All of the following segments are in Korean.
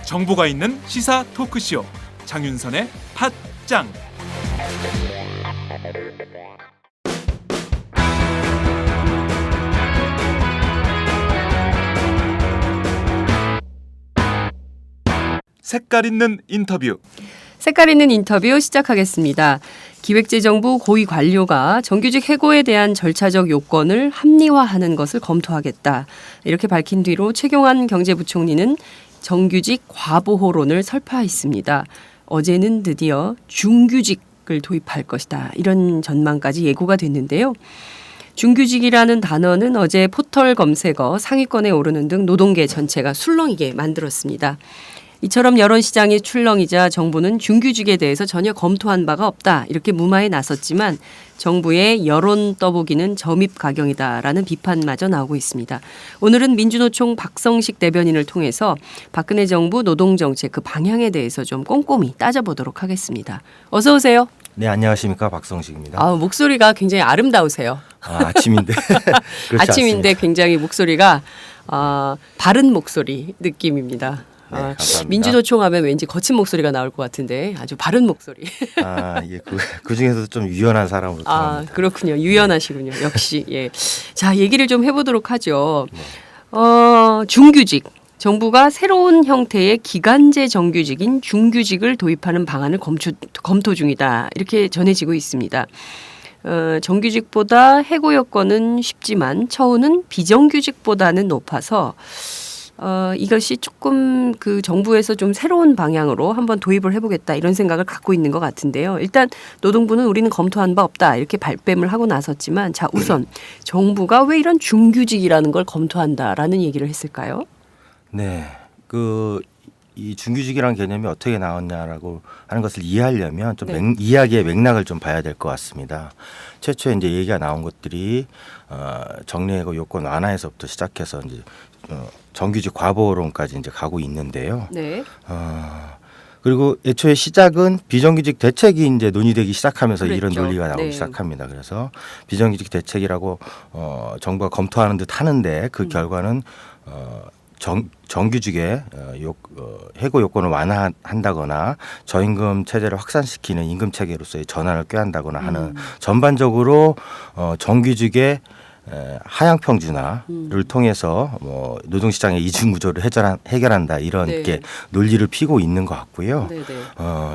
정보가 있는 시사 토크쇼 장윤선의 팟짱. 색깔 있는 인터뷰. 색깔 있는 인터뷰 시작하겠습니다. 기획재정부 고위 관료가 정규직 해고에 대한 절차적 요건을 합리화하는 것을 검토하겠다. 이렇게 밝힌 뒤로 최경환 경제부총리는 정규직 과보호론을 설파했습니다. 어제는 드디어 중규직을 도입할 것이다. 이런 전망까지 예고가 됐는데요. 중규직이라는 단어는 어제 포털 검색어 상위권에 오르는 등 노동계 전체가 술렁이게 만들었습니다. 이처럼 여론시장이 출렁이자 정부는 중규직에 대해서 전혀 검토한 바가 없다. 이렇게 무마에 나섰지만 정부의 여론 떠보기는 점입가경이다라는 비판마저 나오고 있습니다. 오늘은 민주노총 박성식 대변인을 통해서 박근혜 정부 노동정책 그 방향에 대해서 좀 꼼꼼히 따져보도록 하겠습니다. 어서 오세요. 네, 안녕하십니까. 박성식입니다. 목소리가 굉장히 아름다우세요. 아침인데. 아침인데 않습니다. 굉장히 목소리가 바른 목소리 느낌입니다. 네, 감사합니다. 민주노총 하면 왠지 거친 목소리가 나올 것 같은데 아주 바른 목소리. 예, 그 중에서도 좀 유연한 사람으로 들어갑니다. 그렇군요. 유연하시군요. 역시. 예. 자, 얘기를 좀 해보도록 하죠. 네. 중규직. 정부가 새로운 형태의 기간제 정규직인 중규직을 도입하는 방안을 검토 중이다. 이렇게 전해지고 있습니다. 정규직보다 해고 여건은 쉽지만 처우는 비정규직보다는 높아서 이것이 조금 그 정부에서 좀 새로운 방향으로 한번 도입을 해보겠다 이런 생각을 갖고 있는 것 같은데요. 일단 노동부는 우리는 검토한 바 없다 이렇게 발뺌을 하고 나섰지만 자 우선 정부가 왜 이런 중규직이라는 걸 검토한다라는 얘기를 했을까요? 네, 이 중규직이라는 개념이 어떻게 나왔냐라고 하는 것을 이해하려면 좀 네. 이야기의 맥락을 좀 봐야 될 것 같습니다. 최초에 이제 얘기가 나온 것들이 정리해고 요건 완화에서부터 시작해서 이제 정규직 과보론까지 이제 가고 있는데요. 네. 그리고 애초에 시작은 비정규직 대책이 이제 논의되기 시작하면서 그랬죠. 이런 논리가 나오기 네. 시작합니다. 그래서 비정규직 대책이라고 정부가 검토하는 듯 하는데 그 결과는 정규직의 해고 요건을 완화한다거나 저임금 체제를 확산시키는 임금 체계로서의 전환을 꾀한다거나 하는 전반적으로 정규직의 하향 평준화를 통해서 노동시장의 이중 구조를 해결한다 이런 네. 게 논리를 피고 있는 것 같고요. 네네.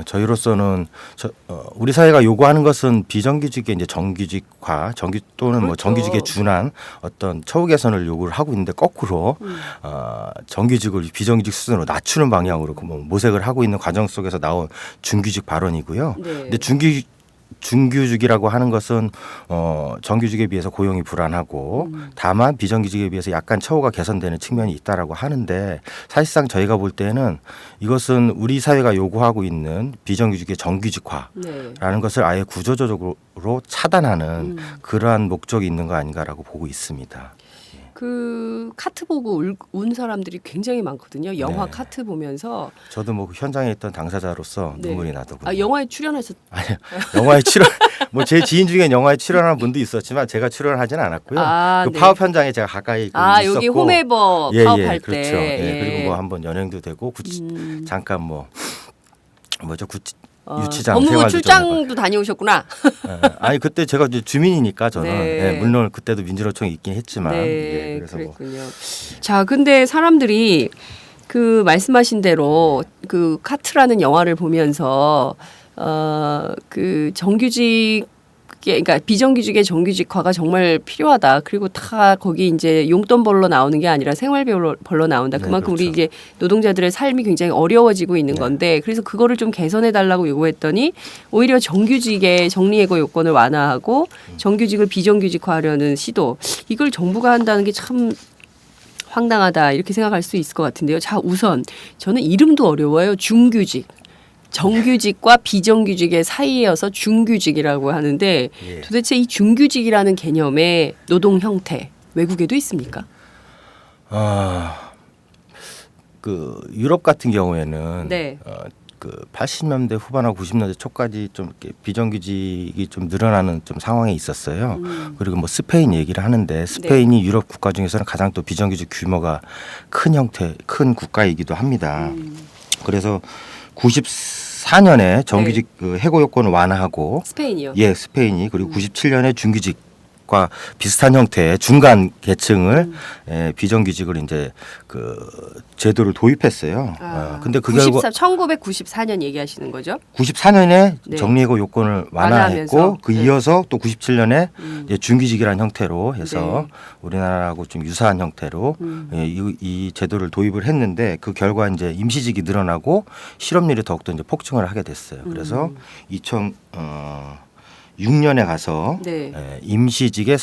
저희로서는 우리 사회가 요구하는 것은 비정규직의 이제 정규직화, 또는 뭐 그렇죠. 정규직에 준한 어떤 처우 개선을 요구를 하고 있는데 거꾸로 정규직을 비정규직 수준으로 낮추는 방향으로 모색을 하고 있는 과정 속에서 나온 중규직 발언이고요. 네. 근데 중규직이라고 하는 것은 정규직에 비해서 고용이 불안하고 다만 비정규직에 비해서 약간 처우가 개선되는 측면이 있다라고 하는데 사실상 저희가 볼 때는 이것은 우리 사회가 요구하고 있는 비정규직의 정규직화라는 네. 것을 아예 구조적으로 차단하는 그러한 목적이 있는 거 아닌가라고 보고 있습니다. 그 카트 보고 운 사람들이 굉장히 많거든요. 영화 네. 카트 보면서. 저도 뭐 현장에 있던 당사자로서 네. 눈물이 나더군요. 영화에 출연해서 아니요. 영화에 출연 제 지인 중에 영화에 출연하는 분도 있었지만 제가 출연을 하지는 않았고요. 그 네. 파업 현장에 제가 가까이 있었고. 여기 홈에버 파업할 그렇죠. 때. 예, 그리고 뭐 한번 연행도 되고 잠깐 유치장 법무부 생활도 출장도 다녀오셨구나. 아니 그때 제가 이제 주민이니까 저는 네. 물론 그때도 민주노총이 있긴 했지만 네, 그래서 그랬군요. 자, 근데 사람들이 그 말씀하신 대로 그 카트라는 영화를 보면서 그 정규직 그러니까 비정규직의 정규직화가 정말 필요하다. 그리고 다 거기 이제 용돈 벌러 나오는 게 아니라 생활비 벌러 나온다. 네, 그만큼 그렇죠. 우리 이제 노동자들의 삶이 굉장히 어려워지고 있는 네. 건데 그래서 그거를 좀 개선해 달라고 요구했더니 오히려 정규직의 정리해고 요건을 완화하고 정규직을 비정규직화하려는 시도 이걸 정부가 한다는 게 참 황당하다 이렇게 생각할 수 있을 것 같은데요. 자, 우선 저는 이름도 어려워요. 중규직. 정규직과 비정규직의 사이여서 중규직이라고 하는데 예. 도대체 이 중규직이라는 개념의 노동 형태 외국에도 있습니까? 그 유럽 같은 경우에는 네. 그 80년대 후반하고 90년대 초까지 좀 이렇게 비정규직이 좀 늘어나는 좀 상황에 있었어요. 그리고 뭐 스페인 얘기를 하는데 스페인이 유럽 국가 중에서는 가장 또 비정규직 규모가 큰 국가이기도 합니다. 그래서 94년에 정규직 그 해고 요건을 완화하고 스페인이요. 예, 스페인이 그리고 97년에 중규직과 비슷한 형태의 중간 계층을 비정규직을 이제 그 제도를 도입했어요. 근데 그 결과 1994년 얘기하시는 거죠? 94년에 네. 정리해고 요건을 완화했고 완화하면서, 그 네. 이어서 또 97년에 이제 중규직이라는 형태로 해서 네. 우리나라하고 좀 유사한 형태로 이 제도를 도입을 했는데 그 결과 이제 임시직이 늘어나고 실업률이 더욱더 이제 폭증을 하게 됐어요. 그래서 2006년에 가서 네. 임시직의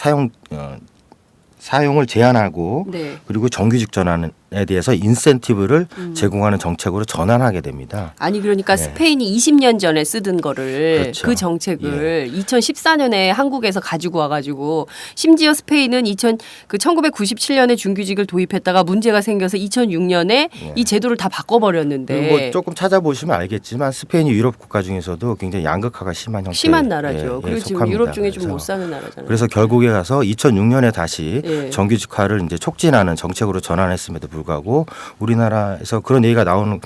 사용을 제한하고 네. 그리고 정규직 전환에 대해서 인센티브를 제공하는 정책으로 전환하게 됩니다. 아니 그러니까 스페인이 20년 전에 쓰던 거를 그렇죠. 그 정책을 2014년에 한국에서 가지고 와가지고 심지어 스페인은 1997년에 중규직을 도입했다가 문제가 생겨서 2006년에 이 제도를 다 바꿔버렸는데 뭐 조금 찾아보시면 알겠지만 스페인이 유럽 국가 중에서도 굉장히 양극화가 심한 형태 심한 나라죠. 그리고 지금 속합니다. 유럽 중에 좀 그래서 못 사는 나라잖아요. 그래서 결국에 가서 2006년에 다시 예. 정규직화를 이제 촉진하는 정책으로 전환했음에도 불구하고 우리나라에서 그런 얘기가 나오는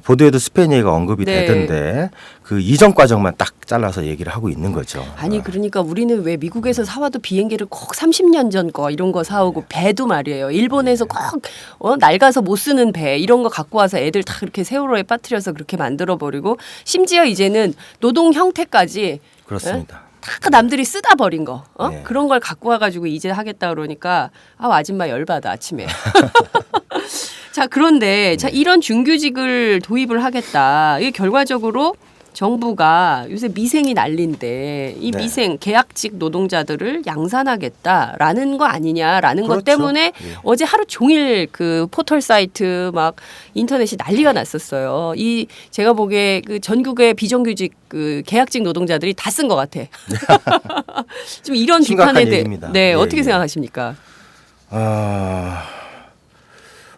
보도에도 스페인 얘기가 언급이 네. 되던데 그 이전 과정만 딱 잘라서 얘기를 하고 있는 거죠. 아니 그러니까 우리는 왜 미국에서 사와도 비행기를 꼭 30년 전 거 이런 거 사오고 배도 말이에요. 일본에서 꼭 낡아서 못 쓰는 배 이런 거 갖고 와서 애들 다 그렇게 세월호에 빠뜨려서 그렇게 만들어 버리고 심지어 이제는 노동 형태까지 그렇습니다. 다 남들이 쓰다 버린 거 네. 그런 걸 갖고 와가지고 이제 하겠다 그러니까 아줌마 열받아 아침에. 자 그런데 자 이런 중규직을 도입을 하겠다. 이게 결과적으로 정부가 요새 미생이 난리인데 이 네. 미생 계약직 노동자들을 양산하겠다라는 거 아니냐라는 것 그렇죠. 때문에 예. 어제 하루 종일 그 포털 사이트 막 인터넷이 난리가 났었어요. 이 제가 보기에 그 전국의 비정규직 그 계약직 노동자들이 다 쓴 것 같아. 지금 이런 심각한 비판에 대해 얘기입니다. 네 예, 어떻게 예. 생각하십니까?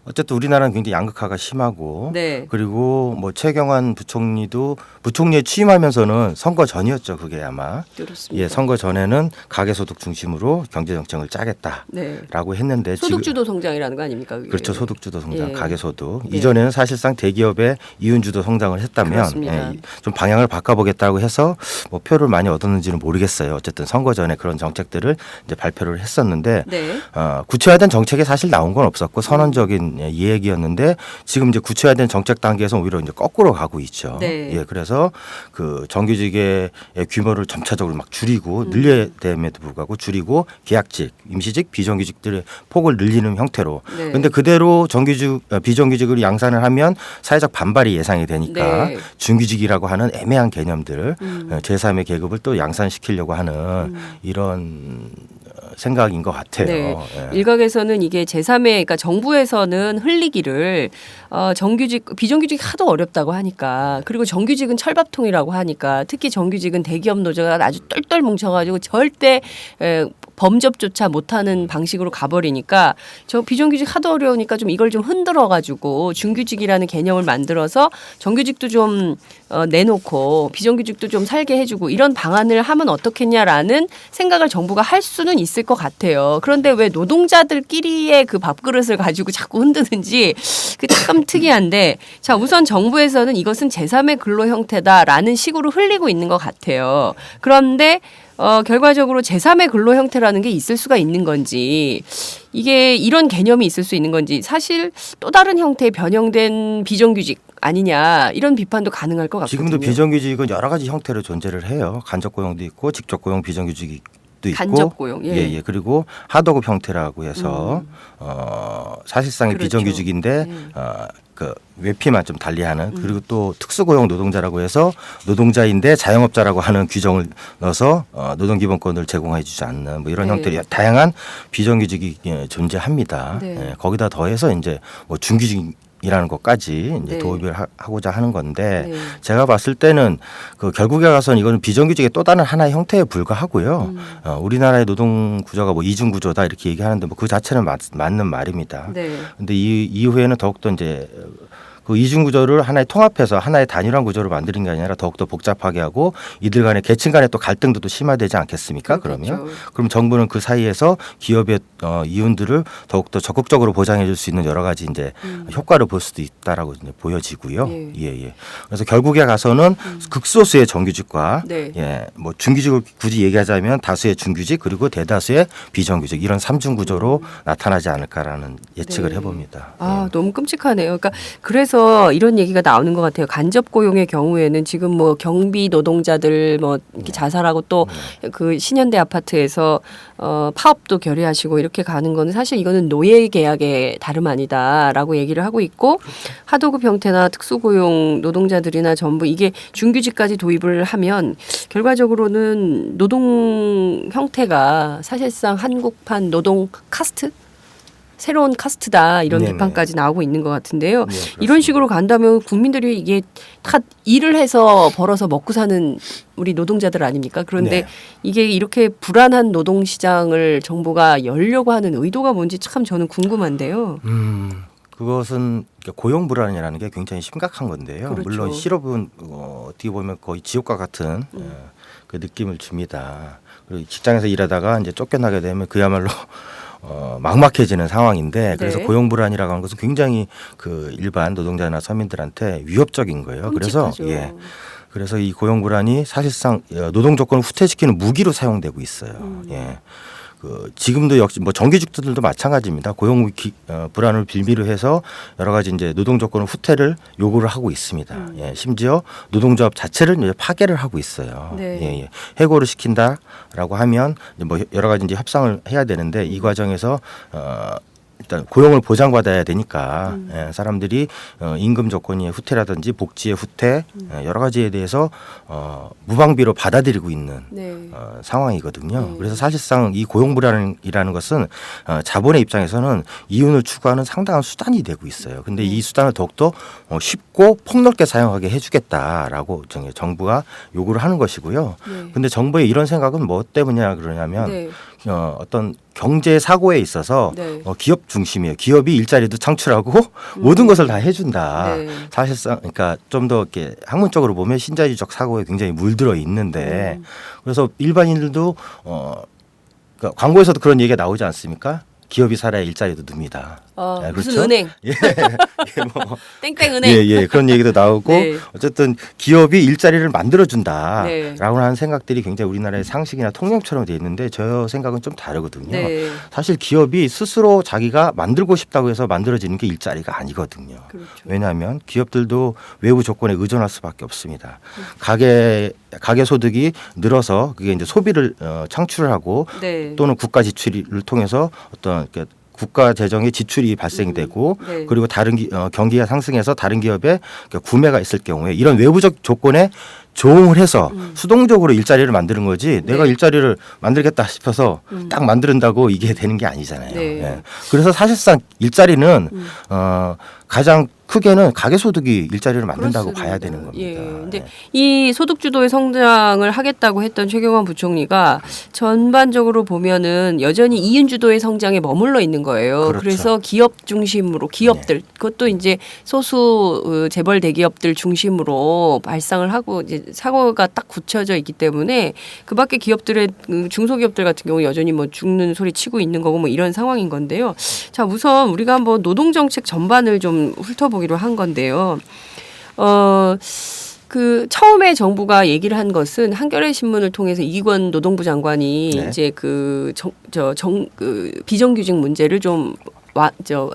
어쨌든 우리나라는 굉장히 양극화가 심하고 네. 그리고 뭐 최경환 부총리도 부총리에 취임하면서는 선거 전이었죠. 그게 아마 그렇습니다. 예, 선거 전에는 가계소득 중심으로 경제정책을 짜겠다라고 네. 했는데 소득주도 성장이라는 거 아닙니까? 그게? 그렇죠. 소득주도 성장, 예. 가계소득. 예. 이전에는 사실상 대기업의 이윤주도 성장을 했다면 그렇습니다. 좀 방향을 바꿔보겠다고 해서 뭐 표를 많이 얻었는지는 모르겠어요. 어쨌든 선거 전에 그런 정책들을 이제 발표를 했었는데 네. 구체화된 정책이 사실 나온 건 없었고 선언적인 이야기였는데 지금 이제 구체화된 정책 단계에서 오히려 이제 거꾸로 가고 있죠. 네. 예, 그래서 그 정규직의 규모를 점차적으로 막 줄이고 늘려야 됨에도 불구하고 줄이고 계약직, 임시직, 비정규직들의 폭을 늘리는 형태로. 네. 그런데 그대로 비정규직을 양산을 하면 사회적 반발이 예상이 되니까 네. 중규직이라고 하는 애매한 개념들, 제3의 계급을 또 양산시키려고 하는 이런 생각인 것 같아요. 네. 예. 일각에서는 이게 제3의 그러니까 정부에서는 흘리기를 정규직 비정규직이 하도 어렵다고 하니까 그리고 정규직은 철밥통이라고 하니까 특히 정규직은 대기업 노조가 아주 똘똘 뭉쳐가지고 절대 범접조차 못하는 방식으로 가버리니까 저 비정규직 하도 어려우니까 좀 이걸 좀 흔들어가지고 중규직이라는 개념을 만들어서 정규직도 좀 내놓고 비정규직도 좀 살게 해주고 이런 방안을 하면 어떻겠냐라는 생각을 정부가 할 수는 있을 것 같아요. 그런데 왜 노동자들끼리의 그 밥그릇을 가지고 자꾸 흔드는지 그 참 특이한데 자 우선 정부에서는 이것은 제3의 근로 형태다라는 식으로 흘리고 있는 것 같아요. 그런데 결과적으로 제3의 근로 형태라는 게 있을 수가 있는 건지 이게 이런 개념이 있을 수 있는 건지 사실 또 다른 형태의 변형된 비정규직 아니냐 이런 비판도 가능할 것 같거든요. 지금도 비정규직은 여러 가지 형태로 존재를 해요. 간접 고용도 있고 직접 고용 비정규직이 도 있고 간접 고용, 예. 예. 그리고 하도급 형태라고 해서 사실상의 그렇죠. 비정규직인데 예. 그 외피만 좀 달리하는 그리고 또 특수고용 노동자라고 해서 노동자인데 자영업자라고 하는 규정을 넣어서 노동기본권을 제공해주지 않는 뭐 이런 네. 형태의 다양한 비정규직이 존재합니다. 네. 예, 거기다 더해서 이제 뭐 중규직 이라는 것까지 이제 네. 도입을 하고자 하는 건데 네. 제가 봤을 때는 그 결국에 가서는 이거는 비정규직의 또 다른 하나의 형태에 불과하고요. 우리나라의 노동 구조가 뭐 이중 구조다 이렇게 얘기하는데 뭐 그 자체는 맞는 말입니다. 네. 근데 이 이후에는 더욱더 이제 그 그 이중 구조를 하나의 통합해서 하나의 단일한 구조를 만드는 게 아니라 더욱더 복잡하게 하고 이들 간의 계층 간의 또 갈등도 또 심화되지 않겠습니까? 그러면 그럼 정부는 그 사이에서 기업의 이윤들을 더욱더 적극적으로 보장해 줄 수 있는 여러 가지 이제 효과를 볼 수도 있다라고 이제 보여지고요. 예. 그래서 결국에 가서는 극소수의 정규직과 네. 예, 뭐 중규직을 굳이 얘기하자면 다수의 중규직 그리고 대다수의 비정규직 이런 삼중 구조로 나타나지 않을까라는 예측을 네. 해봅니다. 아, 너무 끔찍하네요. 그러니까 그래서 이런 얘기가 나오는 것 같아요. 간접 고용의 경우에는 지금 뭐 경비 노동자들 뭐 이렇게 자살하고 또 그 신현대 아파트에서 파업도 결의하시고 이렇게 가는 거는 사실 이거는 노예 계약의 다름 아니다라고 얘기를 하고 있고 하도급 형태나 특수고용 노동자들이나 전부 이게 중규직까지 도입을 하면 결과적으로는 노동 형태가 사실상 한국판 노동 카스트? 새로운 카스트다 이런 네네. 비판까지 나오고 있는 것 같은데요. 네, 이런 식으로 간다면 국민들이 이게 다 일을 해서 벌어서 먹고 사는 우리 노동자들 아닙니까? 그런데 네. 이게 이렇게 불안한 노동 시장을 정부가 열려고 하는 의도가 뭔지 참 저는 궁금한데요. 그것은 고용 불안이라는 게 굉장히 심각한 건데요. 그렇죠. 물론 실업은 어떻게 보면 거의 지옥과 같은 그 느낌을 줍니다. 그리고 직장에서 일하다가 이제 쫓겨나게 되면 그야말로 막막해지는 상황인데 그래서 네. 고용 불안이라고 하는 것은 굉장히 그 일반 노동자나 서민들한테 위협적인 거예요. 끔찍하죠. 그래서 이 고용 불안이 사실상 노동 조건을 후퇴시키는 무기로 사용되고 있어요. 예. 그 지금도 역시 뭐 정규직들도 마찬가지입니다. 고용 불안을 빌미로 해서 여러 가지 이제 노동 조건을 후퇴를 요구를 하고 있습니다. 예, 심지어 노동조합 자체를 이제 파괴를 하고 있어요. 네. 예. 해고를 시킨다라고 하면 이제 뭐 여러 가지 이제 협상을 해야 되는데 이 과정에서 일단 고용을 보장받아야 되니까 사람들이 임금 조건의 후퇴라든지 복지의 후퇴 여러 가지에 대해서 무방비로 받아들이고 있는 네. 상황이거든요. 그래서 사실상 이 고용 불안이라는 것은 자본의 입장에서는 이윤을 추구하는 상당한 수단이 되고 있어요. 근데 이 수단을 더욱더 쉽고 폭넓게 사용하게 해주겠다라고 정부가 요구를 하는 것이고요. 근데 정부의 이런 생각은 뭐 때문이냐 그러냐면 네. 어떤 경제 사고에 있어서 네. 기업 중심이에요. 기업이 일자리도 창출하고 모든 것을 다 해준다. 네. 사실상 그러니까 좀 더 이렇게 학문적으로 보면 신자유적 사고에 굉장히 물들어 있는데 그래서 일반인들도 그러니까 광고에서도 그런 얘기가 나오지 않습니까? 기업이 살아야 일자리도 듭니다. 네, 무슨 그렇죠? 은행? 예, 뭐 땡땡 은행. 예, 그런 얘기도 나오고 네. 어쨌든 기업이 일자리를 만들어준다라고 네. 하는 생각들이 굉장히 우리나라의 상식이나 통념처럼 돼 있는데 저 생각은 좀 다르거든요. 네. 사실 기업이 스스로 자기가 만들고 싶다고 해서 만들어지는 게 일자리가 아니거든요. 그렇죠. 왜냐하면 기업들도 외부 조건에 의존할 수밖에 없습니다. 가계 소득이 늘어서 그게 이제 소비를 창출을 하고 네. 또는 국가 지출을 통해서 어떤 이렇게 국가 재정의 지출이 발생이 되고 네. 그리고 다른 경기가 상승해서 다른 기업의 구매가 있을 경우에 이런 외부적 조건에 조응을 해서 수동적으로 일자리를 만드는 거지 내가 일자리를 만들겠다 싶어서 딱 만든다고 이게 되는 게 아니잖아요. 네. 예. 그래서 사실상 일자리는 가장 크게는 가계소득이 일자리를 만든다고 그렇습니다. 봐야 되는 겁니다. 예. 근데 예. 이 소득주도의 성장을 하겠다고 했던 최경환 부총리가 전반적으로 보면은 여전히 이윤주도의 성장에 머물러 있는 거예요. 그렇죠. 그래서 기업 중심으로 기업들 그것도 이제 소수 재벌 대기업들 중심으로 발상을 하고 이제 사고가 딱 굳혀져 있기 때문에 그밖에 기업들의 중소기업들 같은 경우 여전히 뭐 죽는 소리 치고 있는 거고 뭐 이런 상황인 건데요. 자, 우선 우리가 한번 노동 정책 전반을 좀 훑어보기로 한 건데요. 그 처음에 정부가 얘기를 한 것은 한겨레 신문을 통해서 이기권 노동부 장관이 네. 이제 그 비정규직 문제를 좀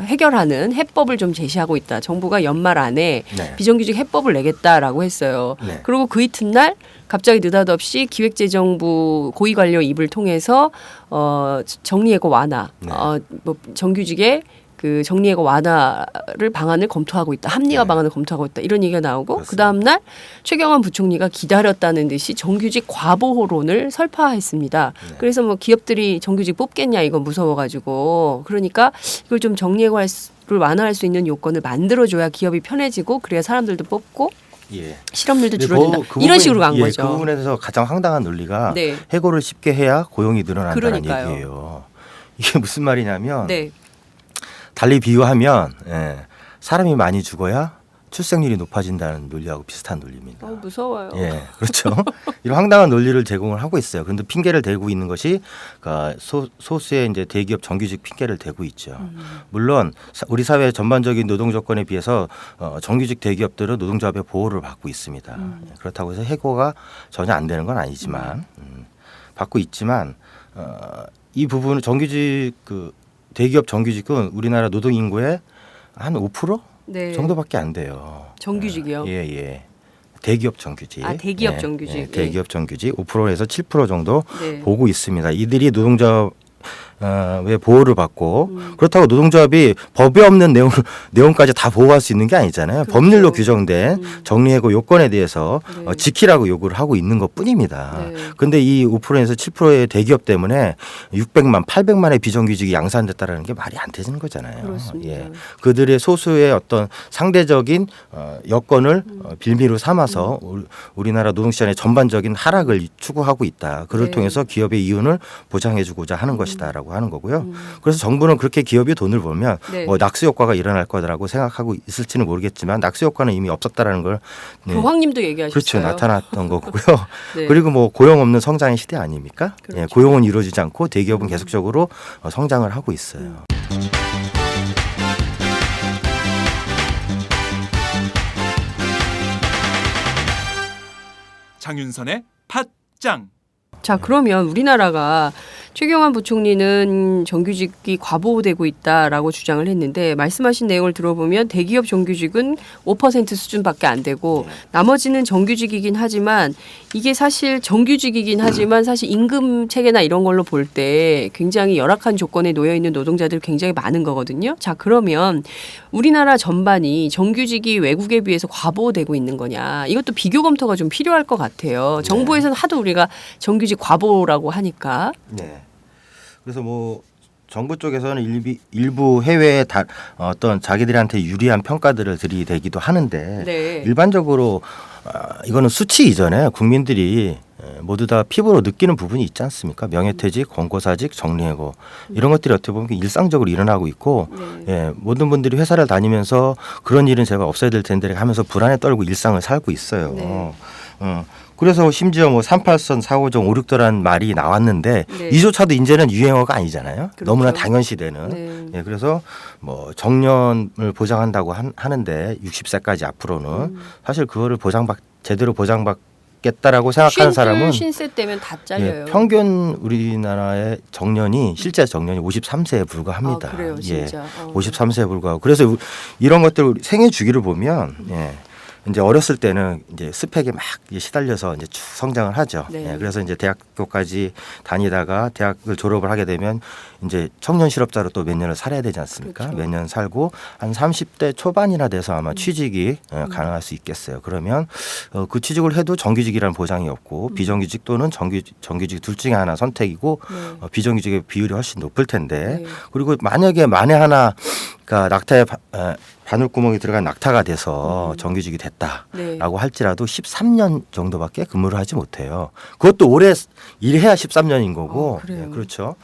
해결하는 해법을 좀 제시하고 있다. 정부가 연말 안에 네. 비정규직 해법을 내겠다라고 했어요. 네. 그리고 그 이튿날 갑자기 느닷없이 기획재정부 고위관료 입을 통해서 정리해고 완화, 네. 뭐 정규직의 그 정리해고 완화를 방안을 검토하고 있다. 합리화 네. 방안을 검토하고 있다. 이런 얘기가 나오고 그렇습니다. 그 다음 날 최경환 부총리가 기다렸다는 듯이 정규직 과보호론을 설파했습니다. 네. 그래서 뭐 기업들이 정규직 뽑겠냐 이거 무서워가지고 그러니까 이걸 좀 정리해고를 완화할 수 있는 요건을 만들어줘야 기업이 편해지고 그래야 사람들도 뽑고 예. 실업률도 근데 줄어든다. 그 이런 부분이- 식으로 간 예, 거죠. 그 부분에 대해서 가장 황당한 논리가 네. 해고를 쉽게 해야 고용이 늘어난다는 그러니까요. 얘기예요. 이게 무슨 말이냐면 네. 달리 비유하면 사람이 많이 죽어야 출생률이 높아진다는 논리하고 비슷한 논리입니다. 무서워요. 예, 그렇죠. 이런 황당한 논리를 제공을 하고 있어요. 그런데 핑계를 대고 있는 것이 그러니까 소수의 이제 대기업 정규직 핑계를 대고 있죠. 물론 우리 사회 전반적인 노동 조건에 비해서 정규직 대기업들은 노동조합의 보호를 받고 있습니다. 그렇다고 해서 해고가 전혀 안 되는 건 아니지만 받고 있지만 이 부분은 정규직 대기업 정규직은 우리나라 노동 인구의 한 5% 네. 정도밖에 안 돼요. 정규직이요? 예. 대기업 정규직. 대기업 정규직. 예. 대기업 정규직 5%에서 7% 정도 네. 보고 있습니다. 이들이 노동조합의 보호를 받고 그렇다고 노동조합이 법에 없는 내용까지 다 보호할 수 있는 게 아니잖아요. 그렇죠. 법률로 규정된 정리해고 요건에 대해서 네. 지키라고 요구를 하고 있는 것뿐입니다. 네. 그런데 이 5%에서 7%의 대기업 때문에 600만, 800만의 비정규직이 양산됐다라는 게 말이 안 되는 거잖아요. 그렇습니다. 예. 그들의 소수의 어떤 상대적인 여건을 빌미로 삼아서 우리나라 노동시장의 전반적인 하락을 추구하고 있다. 그를 네. 통해서 기업의 이윤을 보장해주고자 하는 것이다라고 하는 거고요. 그래서 정부는 그렇게 기업이 돈을 벌면 네. 뭐 낙수 효과가 일어날 거라고 생각하고 있을지는 모르겠지만 낙수 효과는 이미 없었다라는 걸 교황님도 얘기하셨어요. 그렇죠. 나타났던 거고요. 네. 그리고 뭐 고용 없는 성장의 시대 아닙니까? 그렇죠. 예, 고용은 이루어지지 않고 대기업은 계속적으로 성장을 하고 있어요. 장윤선의 팟짱. 자, 그러면 우리나라가 최경환 부총리는 정규직이 과보되고 있다라고 주장을 했는데 말씀하신 내용을 들어보면 대기업 정규직은 5% 수준밖에 안 되고 나머지는 정규직이긴 하지만 이게 사실 정규직이긴 하지만 사실 임금 체계나 이런 걸로 볼 때 굉장히 열악한 조건에 놓여 있는 노동자들이 굉장히 많은 거거든요. 자, 그러면 우리나라 전반이 정규직이 외국에 비해서 과보되고 있는 거냐? 이것도 비교 검토가 좀 필요할 것 같아요. 정부에서는 하도 우리가 정규직 과보라고 하니까. 네. 그래서 뭐 정부 쪽에서는 일부 해외의 어떤 자기들한테 유리한 평가들을 들이대기도 하는데 네. 일반적으로 이거는 수치 이전에 국민들이 모두 다 피부로 느끼는 부분이 있지 않습니까? 명예퇴직, 권고사직, 정리해고 이런 것들이 어떻게 보면 일상적으로 일어나고 있고 예, 모든 분들이 회사를 다니면서 그런 일은 제가 없어야 될 텐데 하면서 불안에 떨고 일상을 살고 있어요. 네. 그래서 심지어 뭐 38선, 4호점, 569도라는 말이 나왔는데 네. 이조차도 이제는 유행어가 아니잖아요. 그렇죠. 너무나 당연시되는. 네. 예, 그래서 뭐 정년을 보장한다고 하는데 60세까지 앞으로는 사실 그거를 제대로 보장받겠다라고 생각하는 사람은 쉰세 때면 다 잘려요. 예, 평균 우리나라의 정년이 실제 정년이 53세에 불과합니다. 아, 그래요, 진짜. 53세에 불과하고 그래서 이런 것들 생애 주기를 보면 예. 이제 어렸을 때는 이제 스펙에 막 시달려서 이제 쭉 성장을 하죠. 네. 예, 그래서 이제 대학교까지 다니다가 대학을 졸업을 하게 되면 이제 청년 실업자로 또 몇 년을 살아야 되지 않습니까? 그렇죠. 몇 년 살고 한 30대 초반이나 돼서 아마 취직이 가능할 수 있겠어요. 그러면 그 취직을 해도 정규직이라는 보장이 없고 비정규직 또는 정규직 둘 중에 하나 선택이고 네. 비정규직의 비율이 훨씬 높을 텐데 네. 그리고 만약에 만에 하나 그러니까 낙타에 바늘구멍이 들어간 낙타가 돼서 정규직이 됐다라고 네. 할지라도 13년 정도밖에 근무를 하지 못해요. 그것도 오래 일해야 13년인 거고. 그래요? 네, 그렇죠.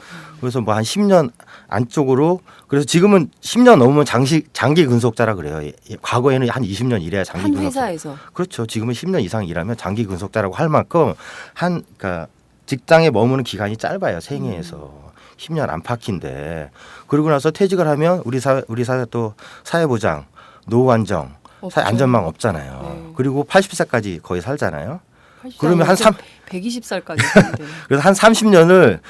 그래서 뭐 한 10년 안쪽으로 그래서 지금은 10년 넘으면 장기 근속자라 그래요. 과거에는 한 20년 일해야 장기 한 근속자. 회사에서. 그렇죠. 지금은 10년 이상 일하면 장기 근속자라고 할 만큼 그러니까 직장에 머무는 기간이 짧아요. 생애에서. 10년 안팎인데 그러고 나서 퇴직을 하면 우리 사회 또 사회보장, 노후 안정, 없죠. 안전망 없잖아요. 네. 그리고 80세까지 거의 살잖아요. 그러면 한 120살까지 있는데. 그래서 한 30년을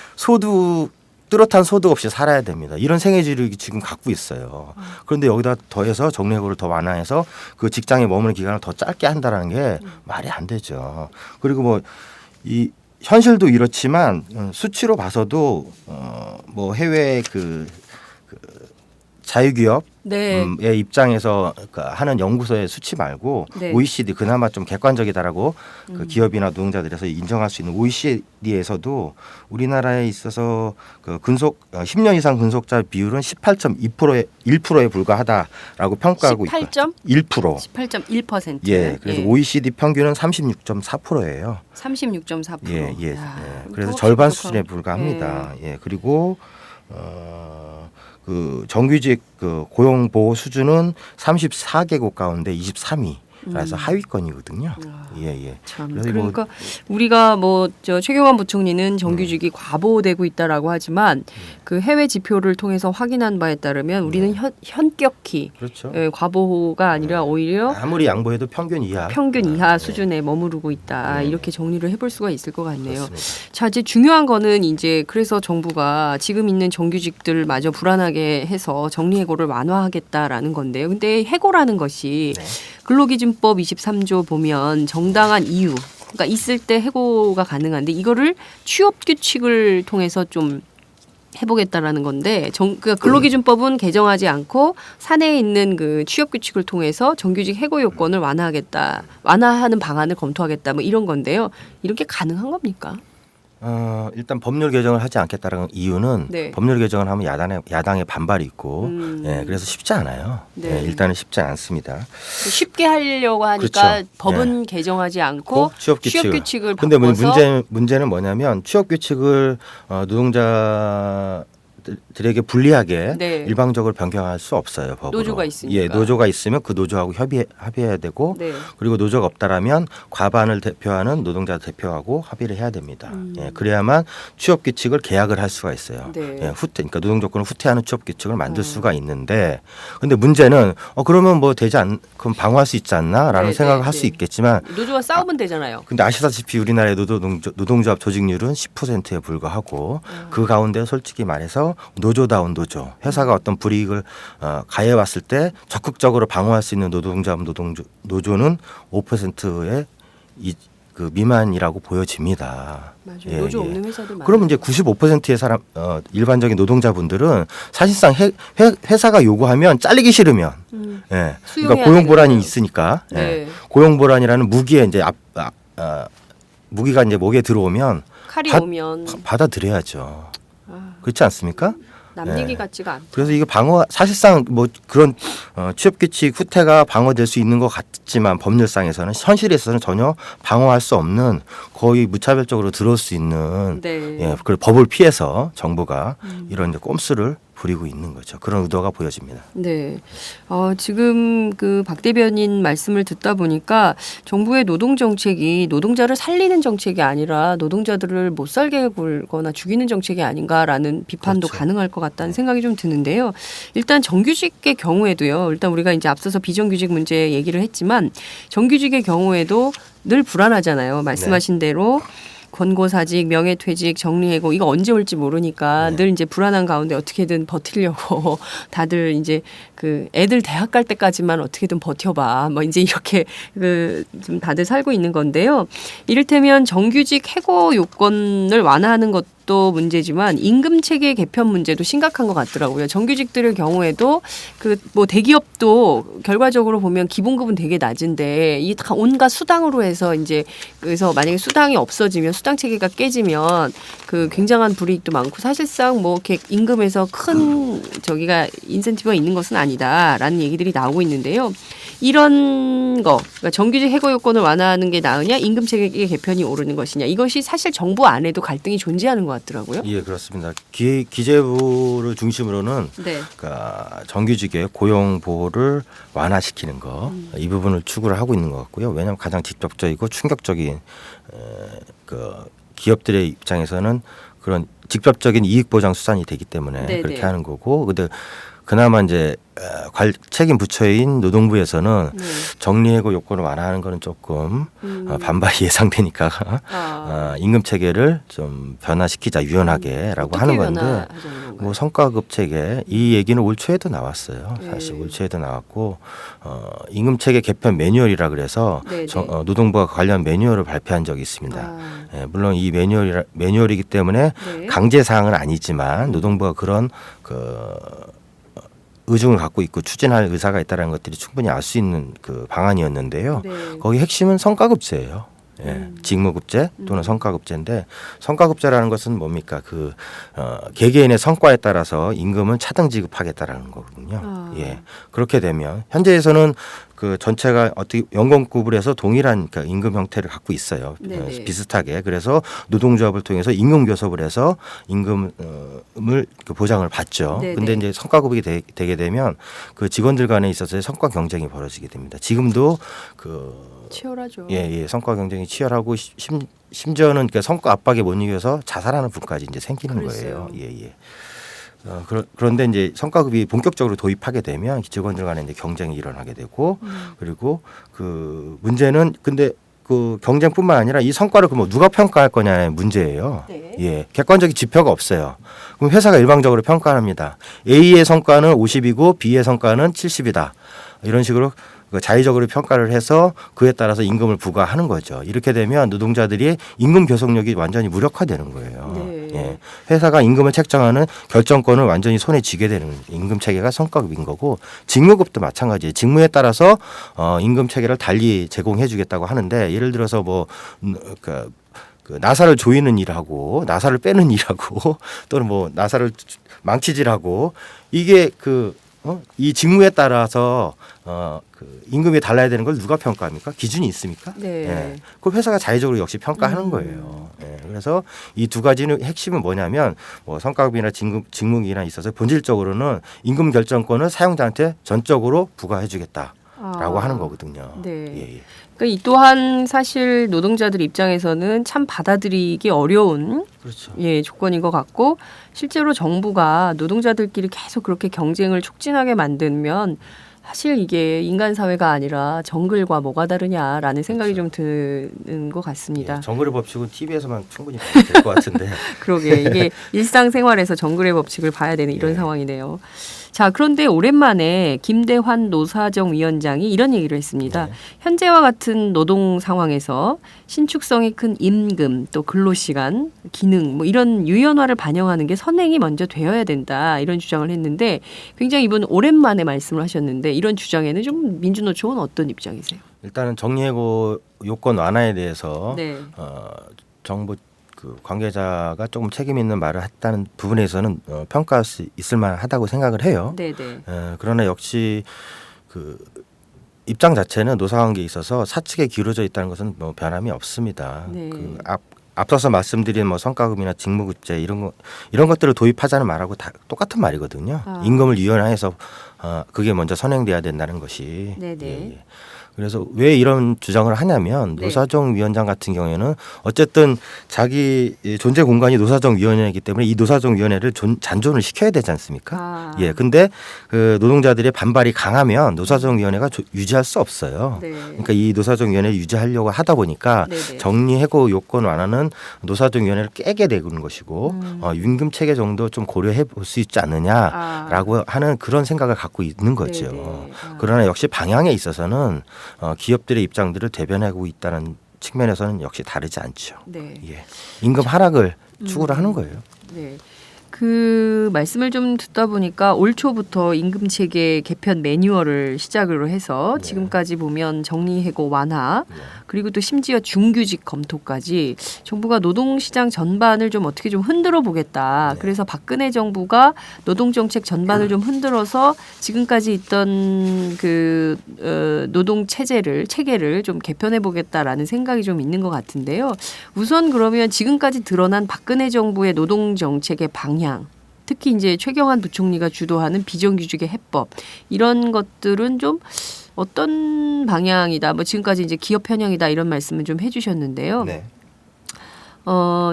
뚜렷한 소득 없이 살아야 됩니다. 이런 생애질을 지금 갖고 있어요. 그런데 여기다 더해서 정리해고를 더 완화해서 그 직장에 머무는 기간을 더 짧게 한다는 게 말이 안 되죠. 그리고 뭐 현실도 이렇지만 수치로 봐서도 뭐 해외 그 자유기업의 네. 입장에서 하는 연구소의 수치 말고 네. OECD 그나마 좀 객관적이다라고 그 기업이나 노동자들에서 인정할 수 있는 OECD에서도 우리나라에 있어서 그 10년 이상 근속자 비율은 1%에 불과하다라고 평가하고 있고 1%. 18.1%. 예, 그래서 OECD 평균은 36.4%예요. 36.4%. 예, 그래서 더없이 절반 부족하고. 수준에 불과합니다. 예, 그리고 그 그 정규직 그 고용 보호 수준은 34개국 가운데 23위. 그래서 하위권이거든요. 예. 참. 그래서 그러니까 우리가 뭐 저 최경환 부총리는 정규직이 과보되고 있다라고 하지만 그 해외 지표를 통해서 확인한 바에 따르면 우리는 현격히 그렇죠. 과보가 아니라 오히려 아무리 양보해도 평균 이하 수준에 머무르고 있다. 이렇게 정리를 해볼 수가 있을 것 같네요. 그렇습니다. 자, 이제 중요한 거는 이제 그래서 정부가 지금 있는 정규직들마저 불안하게 해서 정리해고를 완화하겠다라는 건데요. 근데 해고라는 것이 네. 근로기준법 23조 보면 정당한 이유, 그러니까 있을 때 해고가 가능한데 이거를 취업 규칙을 통해서 좀 해보겠다라는 건데 그러니까 근로기준법은 개정하지 않고 사내에 있는 그 취업 규칙을 통해서 정규직 해고 요건을 완화하는 방안을 검토하겠다 뭐 이런 건데요. 이렇게 가능한 겁니까? 일단 법률 개정을 하지 않겠다는 이유는 네. 법률 개정을 하면 야당의 반발이 있고 예, 그래서 쉽지 않아요. 네. 예, 일단은 쉽지 않습니다. 쉽게 하려고 하니까 그렇죠. 법은 개정하지 않고 취업 규칙을 바꿔서 근데 문제는 뭐냐면 취업 규칙을 노동자들에게 불리하게 네. 일방적으로 변경할 수 없어요. 법으로. 노조가 있으니까. 예, 노조가 있으면 그 노조하고 협의해야 되고 네. 그리고 노조가 없다라면 과반을 대표하는 노동자 대표하고 합의를 해야 됩니다. 예, 그래야만 취업 규칙을 계약을 할 수가 있어요. 네. 예, 그러니까 노동 조건을 후퇴하는 취업 규칙을 만들 수가 있는데, 근데 문제는 그러면 뭐 그럼 방어할 수 있지 않나라는 네, 생각을 네, 할 네. 수 있겠지만, 노조가 싸우면 되잖아요. 근데 아시다시피 우리나라의 노동조합 조직률은 10%에 불과하고 그 가운데 솔직히 말해서 노조다운 노조, 회사가 어떤 불이익을 가해왔을 때 적극적으로 방어할 수 있는 노동조합 노조는 5%의 그 미만이라고 보여집니다. 맞아요. 예, 노조 예. 없는 회사들 많아요. 그러면 이제 95%의 일반적인 노동자분들은 사실상 회사가 요구하면 잘리기 싫으면 예. 수용해야 그러니까 고용 보란이 되겠네요. 있으니까 네. 예. 고용 보란이라는 무기에 이제 무기가 이제 목에 들어오면 칼이 오면 받아들여야죠. 아, 그렇지 않습니까? 남 네. 얘기 같지가 않다. 그래서 이게 사실상 뭐 그런 취업 규칙 후퇴가 방어될 수 있는 것 같지만 법률상에서는 현실에서는 전혀 방어할 수 없는 거의 무차별적으로 들어올 수 있는 네. 예, 그 법을 피해서 정부가 이런 이제 꼼수를 부리고 있는 거죠. 그런 의도가 보여집니다. 네. 지금 그 박 대변인 말씀을 듣다 보니까 정부의 노동 정책이 노동자를 살리는 정책이 아니라 노동자들을 못 살게 굴거나 죽이는 정책이 아닌가라는 비판도 그렇죠. 가능할 것 같다는 생각이 좀 드는데요. 일단 정규직의 경우에도요. 일단 우리가 이제 앞서서 비정규직 문제 얘기를 했지만 정규직의 경우에도 늘 불안하잖아요. 말씀하신 대로 권고사직, 명예퇴직, 정리해고 이거 언제 올지 모르니까 늘 이제 불안한 가운데 어떻게든 버티려고 다들 이제 그 애들 대학 갈 때까지만 어떻게든 버텨봐. 뭐 이제 이렇게 좀 다들 살고 있는 건데요. 이를테면 정규직 해고 요건을 완화하는 것도 문제지만 임금 체계 개편 문제도 심각한 것 같더라고요. 정규직들의 경우에도 그 뭐 대기업도 결과적으로 보면 기본급은 되게 낮은데 이 다 온갖 수당으로 해서 이제 그래서 만약에 수당이 없어지면 수당 체계가 깨지면 그 굉장한 불이익도 많고 사실상 뭐 이렇게 임금에서 큰 저기가 인센티브가 있는 것은 아니다라는 얘기들이 나오고 있는데요. 이런 거 그러니까 정규직 해고 요건을 완화하는 게 나으냐 임금 체계 개편이 오르는 것이냐 이것이 사실 정부 안에도 갈등이 존재하는 것 같더라고요. 예, 그렇습니다. 기재부를 중심으로는 네. 그러니까 정규직의 고용 보호를 완화시키는 거 이 부분을 추구를 하고 있는 것 같고요. 왜냐하면 가장 직접적이고 충격적인 그 기업들의 입장에서는 그런 직접적인 이익 보장 수단이 되기 때문에 네네. 그렇게 하는 거고, 근데 그나마 이제 책임 부처인 노동부에서는 네. 정리해고 요건을 완화하는 거는 조금 반발이 예상되니까 임금 체계를 좀 변화시키자 유연하게라고 하는 건데 뭐 성과급 체계 이 얘기는 올 초에도 나왔어요. 사실 올 초에도 나왔고 임금 체계 개편 매뉴얼이라 그래서 노동부가 관련 매뉴얼을 발표한 적이 있습니다. 예, 물론 이 매뉴얼이기 때문에 네. 강제 사항은 아니지만 노동부가 그런 의중을 갖고 있고 추진할 의사가 있다는 것들이 충분히 알 수 있는 그 방안이었는데요. 네. 거기 핵심은 성과급제예요. 예, 직무급제 또는 성과급제인데 성과급제라는 것은 뭡니까? 개개인의 성과에 따라서 임금은 차등 지급하겠다라는 거거든요. 예, 그렇게 되면 현재에서는 그 전체가 어떻게 연공급을 해서 동일한 그러니까 임금 형태를 갖고 있어요. 네네. 비슷하게. 그래서 노동조합을 통해서 임금 교섭을 해서 임금을 그 보장을 받죠. 네네. 근데 이제 성과급이 되게 되면 그 직원들 간에 있어서의 성과 경쟁이 벌어지게 됩니다. 지금도 치열하죠. 예, 성과 경쟁이 치열하고 심지어는 그 성과 압박에 못 이겨서 자살하는 분까지 이제 생기는 그랬어요. 거예요. 예. 그런데 이제 성과급이 본격적으로 도입하게 되면 직원들 간에 이제 경쟁이 일어나게 되고 그리고 그 문제는 근데 그 경쟁뿐만 아니라 이 성과를 그럼 누가 평가할 거냐의 문제예요. 네. 예, 객관적인 지표가 없어요. 그럼 회사가 일방적으로 평가합니다. A의 성과는 50이고 B의 성과는 70이다. 이런 식으로 자의적으로 평가를 해서 그에 따라서 임금을 부과하는 거죠. 이렇게 되면 노동자들이 임금 교섭력이 완전히 무력화되는 거예요. 네. 예. 회사가 임금을 책정하는 결정권을 완전히 손에 쥐게 되는 임금 체계가 성과급인 거고 직무급도 마찬가지예요. 직무에 따라서 임금 체계를 달리 제공해 주겠다고 하는데 예를 들어서 그 나사를 조이는 일하고 나사를 빼는 일하고 또는 뭐 나사를 망치질하고 이게 이 직무에 따라서 그 임금이 달라야 되는 걸 누가 평가합니까? 기준이 있습니까? 네. 예. 그 회사가 자의적으로 역시 평가하는 거예요. 예. 그래서 이 두 가지는 핵심은 뭐냐면 뭐 성과급이나 직무이나 있어서 본질적으로는 임금 결정권을 사용자한테 전적으로 부과해주겠다라고 하는 거거든요. 네. 예. 그러니까 이 또한 사실 노동자들 입장에서는 참 받아들이기 어려운 그렇죠. 조건인 것 같고 실제로 정부가 노동자들끼리 계속 그렇게 경쟁을 촉진하게 만들면 사실 이게 인간 사회가 아니라 정글과 뭐가 다르냐라는 생각이 좀 드는 것 같습니다. 예. 정글의 법칙은 TV에서만 충분히 될 것 같은데. 그러게 이게 일상생활에서 정글의 법칙을 봐야 되는 이런 예. 상황이네요. 자, 그런데 오랜만에 김대환 노사정위원장이 이런 얘기를 했습니다. 네. 현재와 같은 노동 상황에서 신축성이 큰 임금, 또 근로시간, 기능 뭐 이런 유연화를 반영하는 게 선행이 먼저 되어야 된다 이런 주장을 했는데 굉장히 이분 오랜만에 말씀을 하셨는데 이런 주장에는 좀 민주노총은 어떤 입장이세요? 일단은 정리해고 요건 완화에 대해서 네. 정부 그 관계자가 조금 책임 있는 말을 했다는 부분에서는 평가할 수 있을 만하다고 생각을 해요. 네네. 그러나 역시 그 입장 자체는 노사관계에 있어서 사측에 기울어져 있다는 것은 뭐 변함이 없습니다. 네. 앞서서 말씀드린 뭐 성과급이나 직무급제 이런 것들을 도입하자는 말하고 다 똑같은 말이거든요. 임금을 유연화해서 그게 먼저 선행돼야 된다는 것이. 네네. 예. 그래서 왜 이런 주장을 하냐면 네. 노사정 위원장 같은 경우에는 어쨌든 자기 존재 공간이 노사정 위원회이기 때문에 이 노사정 위원회를 잔존을 시켜야 되지 않습니까? 예. 근데 그 노동자들의 반발이 강하면 노사정 위원회가 유지할 수 없어요. 네. 그러니까 이 노사정 위원회를 유지하려고 하다 보니까 네네. 정리해고 요건 완화는 노사정 위원회를 깨게 되는 것이고 임금 체계 정도 좀 고려해 볼 수 있지 않느냐라고 하는 그런 생각을 갖고 있는 거죠. 네네. 그러나 역시 방향에 있어서는 기업들의 입장들을 대변하고 있다는 측면에서는 역시 다르지 않죠. 네. 예. 임금 하락을 추구를 하는 거예요. 네. 그 말씀을 좀 듣다 보니까 올 초부터 임금 체계 개편 매뉴얼을 시작으로 해서 네. 지금까지 보면 정리해고 완화 그리고 또 심지어 중규직 검토까지 정부가 노동시장 전반을 좀 어떻게 좀 흔들어 보겠다. 네. 그래서 박근혜 정부가 노동정책 전반을 좀 흔들어서 지금까지 있던 그 노동 체계를 좀 개편해 보겠다라는 생각이 좀 있는 것 같은데요. 우선 그러면 지금까지 드러난 박근혜 정부의 노동정책의 방향 특히 이제 최경환 부총리가 주도하는 비정규직의 해법 이런 것들은 좀 어떤 방향이다. 뭐 지금까지 이제 기업 편향이다 이런 말씀을 좀 해주셨는데요. 네.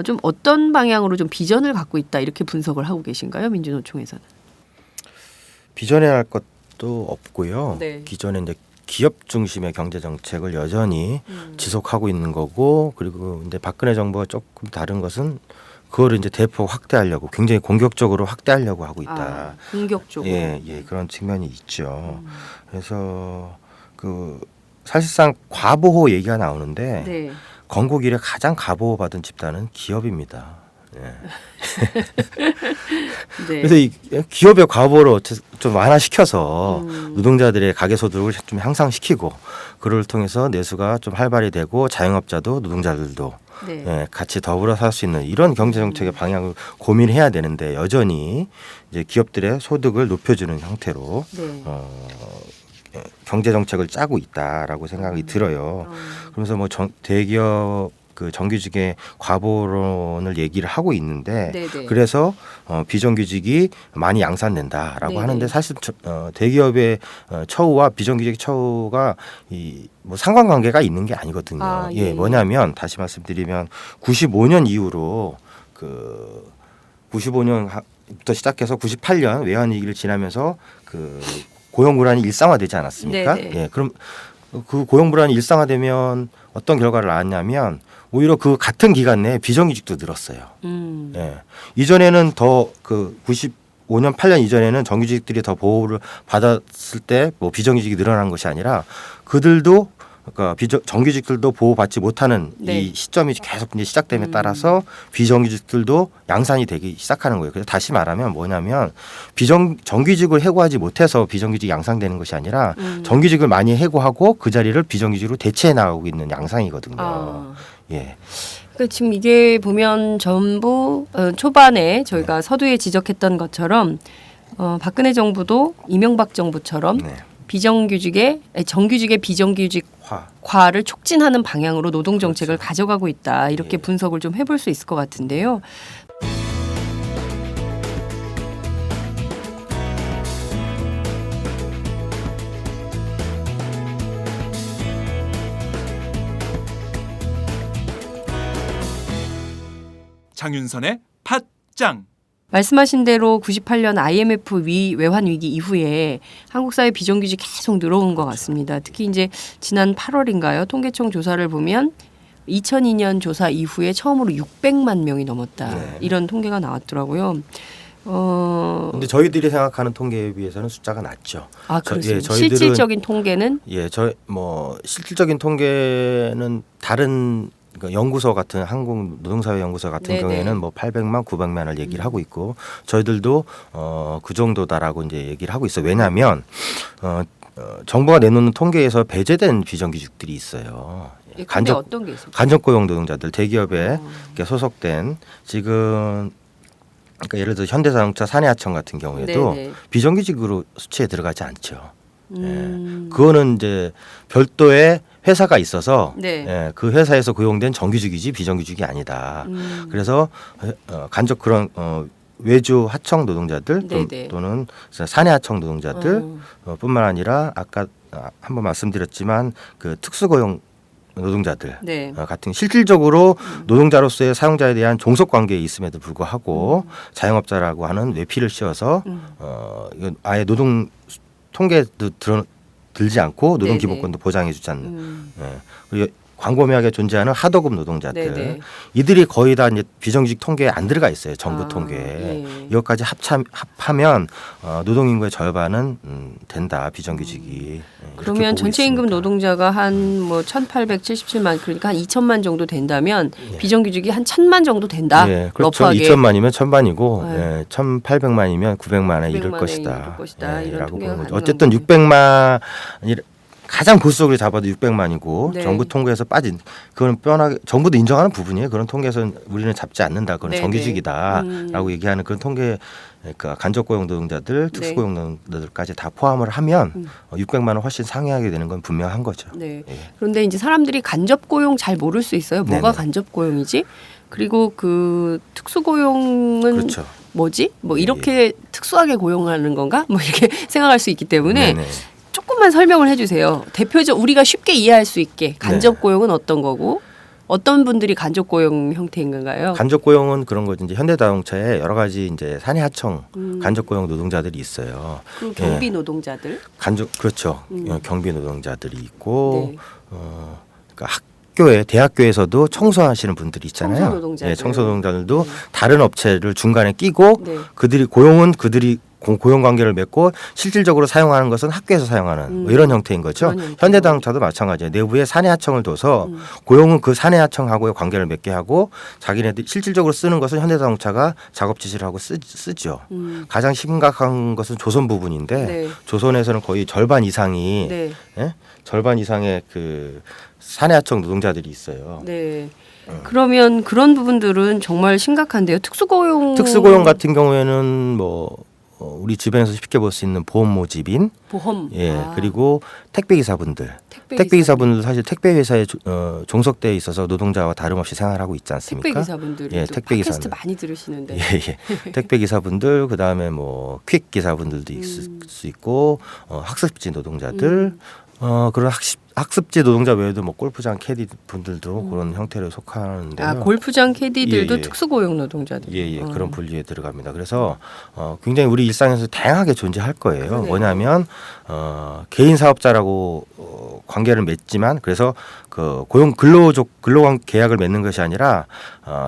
좀 어떤 방향으로 좀 비전을 갖고 있다 이렇게 분석을 하고 계신가요, 민주노총에서는? 비전해야 할 것도 없고요. 네. 기존에 이제 기업 중심의 경제 정책을 여전히 지속하고 있는 거고 그리고 이제 박근혜 정부가 조금 다른 것은 그거를 이제 대폭 확대하려고 굉장히 공격적으로 확대하려고 하고 있다. 공격적으로. 예, 그런 측면이 있죠. 그래서 그 사실상 과보호 얘기가 나오는데 네. 건국 이래 가장 과보호 받은 집단은 기업입니다. 네. 그래서 이 기업의 과보를 좀 완화시켜서 노동자들의 가계 소득을 좀 향상시키고 그를 통해서 내수가 좀 활발히 되고 자영업자도 노동자들도 네. 예, 같이 더불어 살 수 있는 이런 경제 정책의 방향을 고민해야 되는데 여전히 이제 기업들의 소득을 높여주는 형태로 네. 경제 정책을 짜고 있다라고 생각이 들어요. 그러면서 뭐 대기업 그 정규직의 과보론을 얘기를 하고 있는데 네네. 그래서 비정규직이 많이 양산된다라고 네네. 하는데 사실 대기업의 처우와 비정규직 처우가 뭐 상관관계가 있는 게 아니거든요. 아, 예, 예. 뭐냐면 다시 말씀드리면 95년 이후로 그 95년부터 시작해서 98년 외환 위기를 지나면서 그 고용 불안이 일상화되지 않았습니까? 네네. 예, 그럼 그 고용 불안이 일상화되면 어떤 결과를 낳았냐면 오히려 그 같은 기간 내에 비정규직도 늘었어요. 예. 이전에는 더 그 95년 8년 이전에는 정규직들이 더 보호를 받았을 때 뭐 비정규직이 늘어난 것이 아니라 그들도 그러니까 정규직들도 보호받지 못하는 네. 이 시점이 계속 이제 시작됨에 따라서 비정규직들도 양산이 되기 시작하는 거예요. 그래서 다시 말하면 뭐냐면 정규직을 해고하지 못해서 비정규직이 양상되는 것이 아니라 정규직을 많이 해고하고 그 자리를 비정규직으로 대체해 나가고 있는 양상이거든요. 아. 예. 그러니까 지금 이게 보면 전부 초반에 저희가 서두에 지적했던 것처럼 박근혜 정부도 이명박 정부처럼 네. 정규직의 비정규직화를 촉진하는 방향으로 노동 정책을 그렇죠. 가져가고 있다. 이렇게 예. 분석을 좀 해볼 수 있을 것 같은데요. 장윤선의 팟짱. 말씀하신 대로 98년 IMF 외환 위기 이후에 한국 사회 비정규직 계속 늘어온 것 같습니다. 특히 이제 지난 8월인가요? 통계청 조사를 보면 2002년 조사 이후에 처음으로 600만 명이 넘었다. 네. 이런 통계가 나왔더라고요. 근데 저희들이 생각하는 통계에 비해서는 숫자가 낮죠. 아, 그렇습니다. 저희들은 실질적인 통계는 실질적인 통계는 다른 그러니까 연구소 같은 한국 노동사회 연구소 같은 네네. 경우에는 뭐 800만, 900만을 얘기를 하고 있고 저희들도 그 정도다라고 이제 얘기를 하고 있어요. 왜냐하면 정부가 내놓는 통계에서 배제된 비정규직들이 있어요. 근데 어떤 게 있습니까? 간접고용 노동자들 대기업에 이렇게 소속된 지금 그러니까 예를 들어 현대자동차 사내하청 같은 경우에도 네네. 비정규직으로 수치에 들어가지 않죠. 그거는 이제 별도의 회사가 있어서 네. 그 회사에서 고용된 정규직이지 비정규직이 아니다. 그래서 간접 그런 외주 하청 노동자들 네네. 또는 사내 하청 노동자들 뿐만 아니라 아까 한번 말씀드렸지만 그 특수고용 노동자들 네. 같은 실질적으로 노동자로서의 사용자에 대한 종속 관계에 있음에도 불구하고 자영업자라고 하는 외피를 씌워서 이건 아예 노동 통계도 들지 않고 노동 네네. 기본권도 보장해주지 않는 그리고 광범위하게 존재하는 하도급 노동자들 네네. 이들이 거의 다 이제 비정규직 통계에 안 들어가 있어요. 정부 통계에 예. 이것까지 합하면 노동 인구의 절반은 된다 비정규직이. 이렇게 그러면 보고 전체 임금 있습니다. 노동자가 한 뭐 1,877만 그러니까 한 2천만 정도 된다면 예. 비정규직이 한 1,000만 정도 된다. 예, 그렇죠. 러프하게. 2천만이면 1,000만이고 네. 1,800만이면 900만에 이를 900만에 것이다. 이를 것이다. 이런 라고 통계가 보는 거죠. 가능한 어쨌든 거죠. 600만 가장 보수적으로 잡아도 600만이고 네. 정부 통계에서 빠진 그건 뻔하게 정부도 인정하는 부분이에요. 그런 통계에서는 우리는 잡지 않는다. 그건 네네. 정규직이다라고 얘기하는 그런 통계 그러니까 간접고용 노동자들, 네. 특수고용 노동자들까지 다 포함을 하면 600만 원 훨씬 상회하게 되는 건 분명한 거죠. 네. 예. 그런데 이제 사람들이 간접 고용 잘 모를 수 있어요. 뭐가 네네. 간접 간접 고용이지? 그리고 그 특수 고용은 그렇죠. 뭐지? 뭐 이렇게 특수하게 고용하는 건가? 뭐 이렇게 생각할 수 있기 때문에 네네. 조금만 설명을 해주세요. 대표적 우리가 쉽게 이해할 수 있게 간접 네. 고용은 어떤 거고 어떤 분들이 간접 고용 형태인 건가요? 간접 고용은 그런 거죠. 이제 현대자동차에 여러 가지 이제 사내 하청 간접 고용 노동자들이 있어요. 그리고 경비 노동자들. 그렇죠. 경비 노동자들이 있고 네. 그러니까 대학교에서도 청소하시는 분들이 있잖아요. 청소 노동자들. 예, 청소 노동자들도 다른 업체를 중간에 끼고 네. 그들이 고용은 그들이 고용 관계를 맺고 실질적으로 사용하는 것은 학교에서 사용하는 뭐 이런 형태인 거죠. 그런 형태인 현대자동차도 마찬가지예요. 내부에 사내하청을 둬서 고용은 그 사내하청하고의 관계를 맺게 하고 자기네들 실질적으로 쓰는 것은 현대자동차가 작업 지시를 하고 쓰죠. 가장 심각한 것은 조선 부분인데 네. 조선에서는 거의 절반 이상이 네. 예? 절반 이상의 그 사내하청 노동자들이 있어요. 네. 그러면 그런 부분들은 정말 심각한데요. 특수고용 같은 경우에는 뭐 우리 주변에서 쉽게 볼 수 있는 보험 모집인, 보험, 예, 그리고 택배 기사분들, 택배 기사분들 사실 택배 회사에 종속돼 있어서 노동자와 다름없이 생활하고 있지 않습니까? 택배 기사분들, 예, 택배 팟캐스트 기사분들. 많이 들으시는데, 예. 택배 기사분들, 그 다음에 뭐 퀵 기사분들도 있을 수 있고, 학습지 노동자들, 그런 학습지 노동자 외에도 뭐 골프장 캐디 분들도 그런 형태로 속하는데요. 골프장 캐디들도 예. 특수고용 노동자들. 예, 그런 분류에 들어갑니다. 그래서 굉장히 우리 일상에서 다양하게 존재할 거예요. 그러네요. 뭐냐면 개인 사업자라고 관계를 맺지만 그래서 그 고용 근로 계약을 맺는 것이 아니라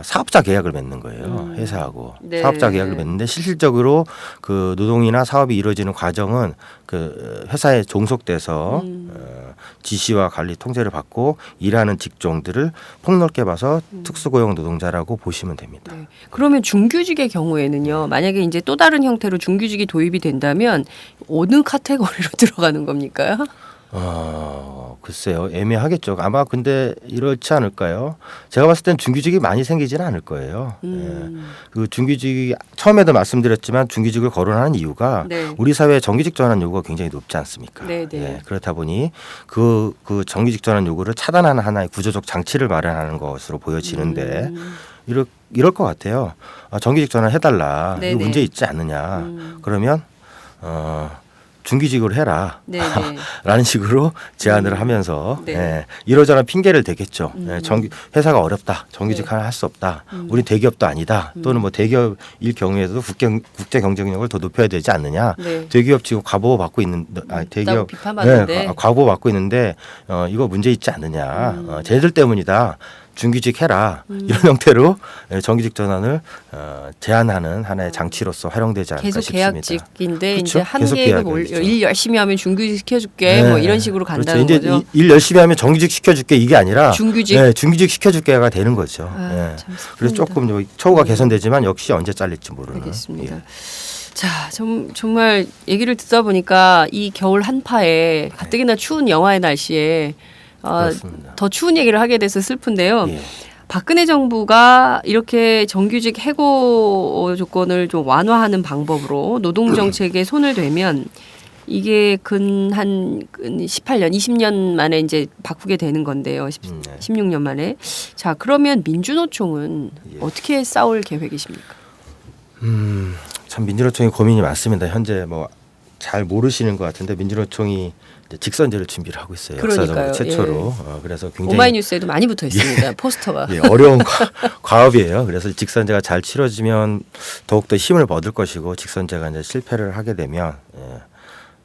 사업자 계약을 맺는 거예요. 회사하고 네. 사업자 계약을 맺는데 실질적으로 그 노동이나 사업이 이루어지는 과정은 그 회사에 종속돼서 지시와 관리 통제를 받고 일하는 직종들을 폭넓게 봐서 특수고용 노동자라고 보시면 됩니다. 네. 그러면 중규직의 경우에는요. 만약에 이제 또 다른 형태로 중규직이 도입이 된다면 어느 카테고리로 들어가는 겁니까? 글쎄요. 애매하겠죠. 아마 근데 이렇지 않을까요? 제가 봤을 땐 중규직이 많이 생기지는 않을 거예요. 예. 그 중규직이 처음에도 말씀드렸지만 중규직을 거론하는 이유가 네. 우리 사회의 정규직 전환 요구가 굉장히 높지 않습니까? 네, 네. 예. 그렇다 보니 그 정규직 전환 요구를 차단하는 하나의 구조적 장치를 마련하는 것으로 보여지는데 이럴 것 같아요. 정규직 전환 해달라. 네, 이거 네. 문제 있지 않느냐. 그러면 중규직으로 해라. 네네. 라는 식으로 제안을 하면서 네. 예, 이러저런 핑계를 대겠죠. 예, 회사가 어렵다. 정규직 네. 하나 할 수 없다. 우리 대기업도 아니다. 또는 뭐 대기업일 경우에도 국제 경쟁력을 더 높여야 되지 않느냐. 네. 대기업 지금 과보 받고 있는 대기업 비판받는데. 과보 받고 있는데 이거 문제 있지 않느냐. 쟤들 때문이다. 중규직 해라 이런 형태로 정규직 전환을 제한하는 하나의 장치로서 활용되지 않을까 계속 싶습니다. 계약직인데 그렇죠? 이제 계속 한계액을 계약이죠. 일 열심히 하면 중규직 시켜줄게 뭐 이런 식으로 간다는 그렇죠. 이제 거죠. 일 열심히 하면 정규직 시켜줄게 이게 아니라 중규직? 네, 중규직 시켜줄게가 되는 거죠. 예. 참 슬픕니다. 그래서 조금 처우가 개선되지만 역시 언제 잘릴지 모르는. 알겠습니다. 예. 자, 정말 얘기를 듣다 보니까 이 겨울 한파에 가뜩이나 추운 영하의 날씨에 그렇습니다. 더 추운 얘기를 하게 돼서 슬픈데요. 예. 박근혜 정부가 이렇게 정규직 해고 조건을 좀 완화하는 방법으로 노동 정책에 손을 대면 이게 한 18년, 20년 만에 이제 바꾸게 되는 건데요. 네. 16년 만에. 자, 그러면 민주노총은 예. 어떻게 싸울 계획이십니까? 참 민주노총이 고민이 많습니다. 현재 뭐 잘 모르시는 것 같은데 민주노총이 이제 직선제를 준비를 하고 있어요. 그러니까요. 역사적으로 최초로. 그래서 굉장히 오마이뉴스에도 많이 붙어 있습니다. 포스터가. 예, 어려운 과업이에요. 그래서 직선제가 잘 치러지면 더욱더 힘을 얻을 것이고 직선제가 이제 실패를 하게 되면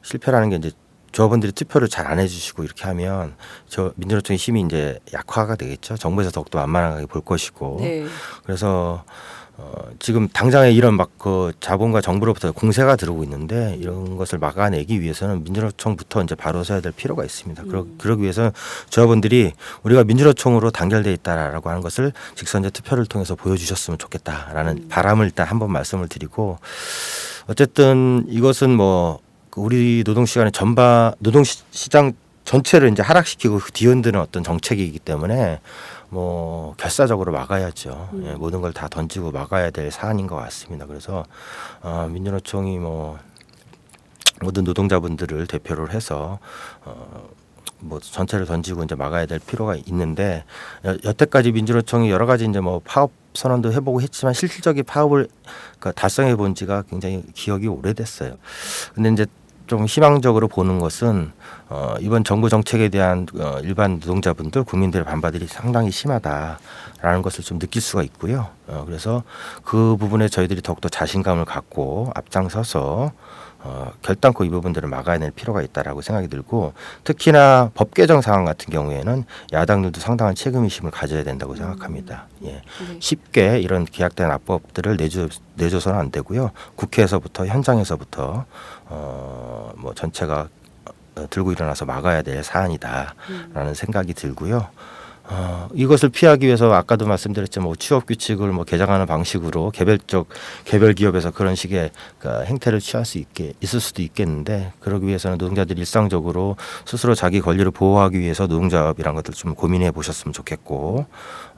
실패라는 게 이제 조합원들이 투표를 잘 안 해주시고 이렇게 하면 저 민주노총의 힘이 이제 약화가 되겠죠. 정부에서 더욱더 만만하게 볼 것이고. 네. 그래서 지금 당장에 이런 막 그 자본과 정부로부터 공세가 들어오고 있는데 이런 것을 막아내기 위해서는 민주노총부터 이제 바로 서야 될 필요가 있습니다. 그러기 위해서 조합원들이 우리가 민주노총으로 단결돼 있다라고 하는 것을 직선제 투표를 통해서 보여주셨으면 좋겠다라는 바람을 일단 한번 말씀을 드리고 어쨌든 이것은 뭐 우리 노동시간의 노동시장 전체를 이제 하락시키고 뒤흔드는 어떤 정책이기 때문에 뭐 결사적으로 막아야죠. 예, 모든 걸 다 던지고 막아야 될 사안인 것 같습니다. 그래서 민주노총이 뭐 모든 노동자분들을 대표를 해서 뭐 전체를 던지고 이제 막아야 될 필요가 있는데 여태까지 민주노총이 여러 가지 이제 뭐 파업 선언도 해보고 했지만 실질적인 파업을 달성해 본 지가 굉장히 기억이 오래됐어요. 근데 이제 좀 희망적으로 보는 것은 이번 정부 정책에 대한 일반 노동자분들 국민들의 반발이 상당히 심하다라는 것을 좀 느낄 수가 있고요. 그래서 그 부분에 저희들이 더욱더 자신감을 갖고 앞장서서 결단코 이 부분들을 막아야 될 필요가 있다라고 생각이 들고 특히나 법 개정 사항 같은 경우에는 야당들도 상당한 책임의식을 가져야 된다고 생각합니다. 예. 네. 쉽게 이런 기각된 합법들을 내줘서는 안 되고요. 국회에서부터 현장에서부터 뭐 전체가 들고 일어나서 막아야 될 사안이다라는 생각이 들고요. 이것을 피하기 위해서 아까도 말씀드렸지만 뭐 취업 규칙을 뭐 개정하는 방식으로 개별 기업에서 그런 식의 행태를 취할 수 있을 수도 있겠는데 그러기 위해서는 노동자들이 일상적으로 스스로 자기 권리를 보호하기 위해서 노동조합이란 것들 좀 고민해 보셨으면 좋겠고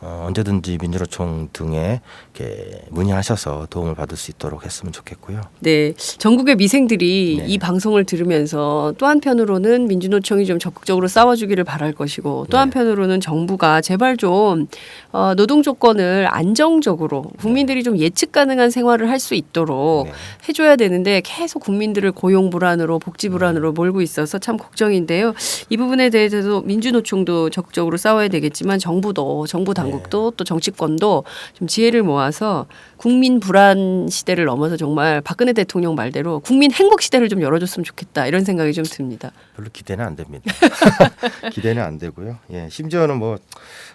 언제든지 민주노총 등에 이렇게 문의하셔서 도움을 받을 수 있도록 했으면 좋겠고요. 네, 전국의 미생들이 네. 이 방송을 들으면서 또 한편으로는 민주노총이 좀 적극적으로 싸워주기를 바랄 것이고 또 네. 한편으로는 정부가 제발 좀 노동 조건을 안정적으로 국민들이 좀 예측 가능한 생활을 할 수 있도록 네. 해줘야 되는데 계속 국민들을 고용 불안으로 복지 불안으로 몰고 있어서 참 걱정인데요. 이 부분에 대해서도 민주노총도 적극적으로 싸워야 되겠지만 정부 당국도 또 정치권도 좀 지혜를 모아서 국민 불안 시대를 넘어서 정말 박근혜 대통령 말대로 국민 행복 시대를 좀 열어줬으면 좋겠다 이런 생각이 좀 듭니다. 별로 기대는 안 됩니다. 기대는 안 되고요. 예, 심지어는 뭐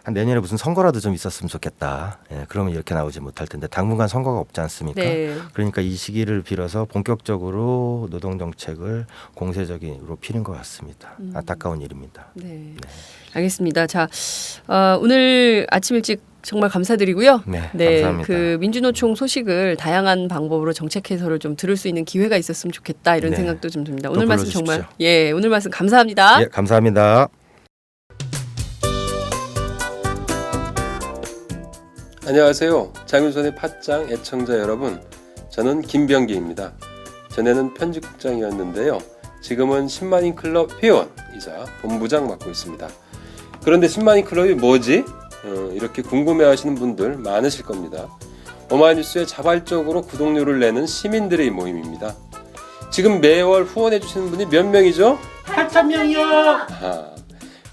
한 내년에 무슨 선거라도 좀 있었으면 좋겠다. 예, 그러면 이렇게 나오지 못할 텐데 당분간 선거가 없지 않습니까? 네. 그러니까 이 시기를 빌어서 본격적으로 노동 정책을 공세적으로 피는 것 같습니다. 안타까운 일입니다. 네. 알겠습니다. 자, 오늘 아침 일찍 정말 감사드리고요. 네, 감사합니다. 그 민주노총 소식을 다양한 방법으로 정책 해설을 좀 들을 수 있는 기회가 있었으면 좋겠다 이런 네. 생각도 좀 듭니다. 또 오늘 말씀 불러주십시오. 정말 오늘 말씀 감사합니다. 예, 감사합니다. 안녕하세요. 장윤선의 팟짱 애청자 여러분. 저는 김병기입니다. 전에는 편집국장이었는데요. 지금은 10만인 클럽 회원이자 본부장 맡고 있습니다. 그런데 10만인 클럽이 뭐지? 이렇게 궁금해하시는 분들 많으실 겁니다. 어마이뉴스에 자발적으로 구독료를 내는 시민들의 모임입니다. 지금 매월 후원해주시는 분이 몇 명이죠? 8,000명이요. 아하,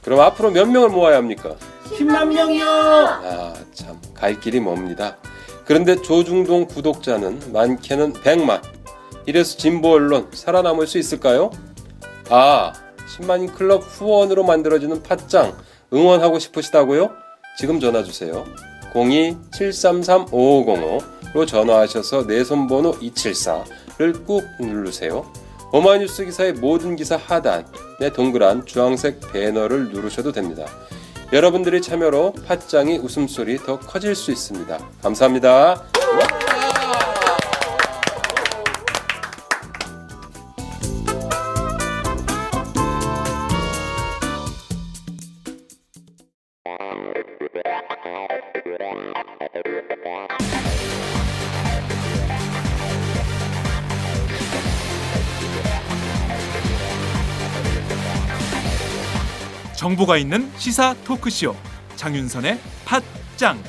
그럼 앞으로 몇 명을 모아야 합니까? 10만 명이요. 아, 참, 갈 길이 멉니다. 그런데 조중동 구독자는 많게는 100만. 이래서 진보 언론 살아남을 수 있을까요? 아, 10만인 클럽 후원으로 만들어지는 팟짱 응원하고 싶으시다고요? 지금 전화 주세요. 02-733-5505로 전화하셔서 내 손번호 274를 꾹 누르세요. 어마이뉴스 기사의 모든 기사 하단에 동그란 주황색 배너를 누르셔도 됩니다. 여러분들의 참여로 팟짱이 웃음소리 더 커질 수 있습니다. 감사합니다. 정보가 있는 시사 토크쇼 장윤선의 팟짱.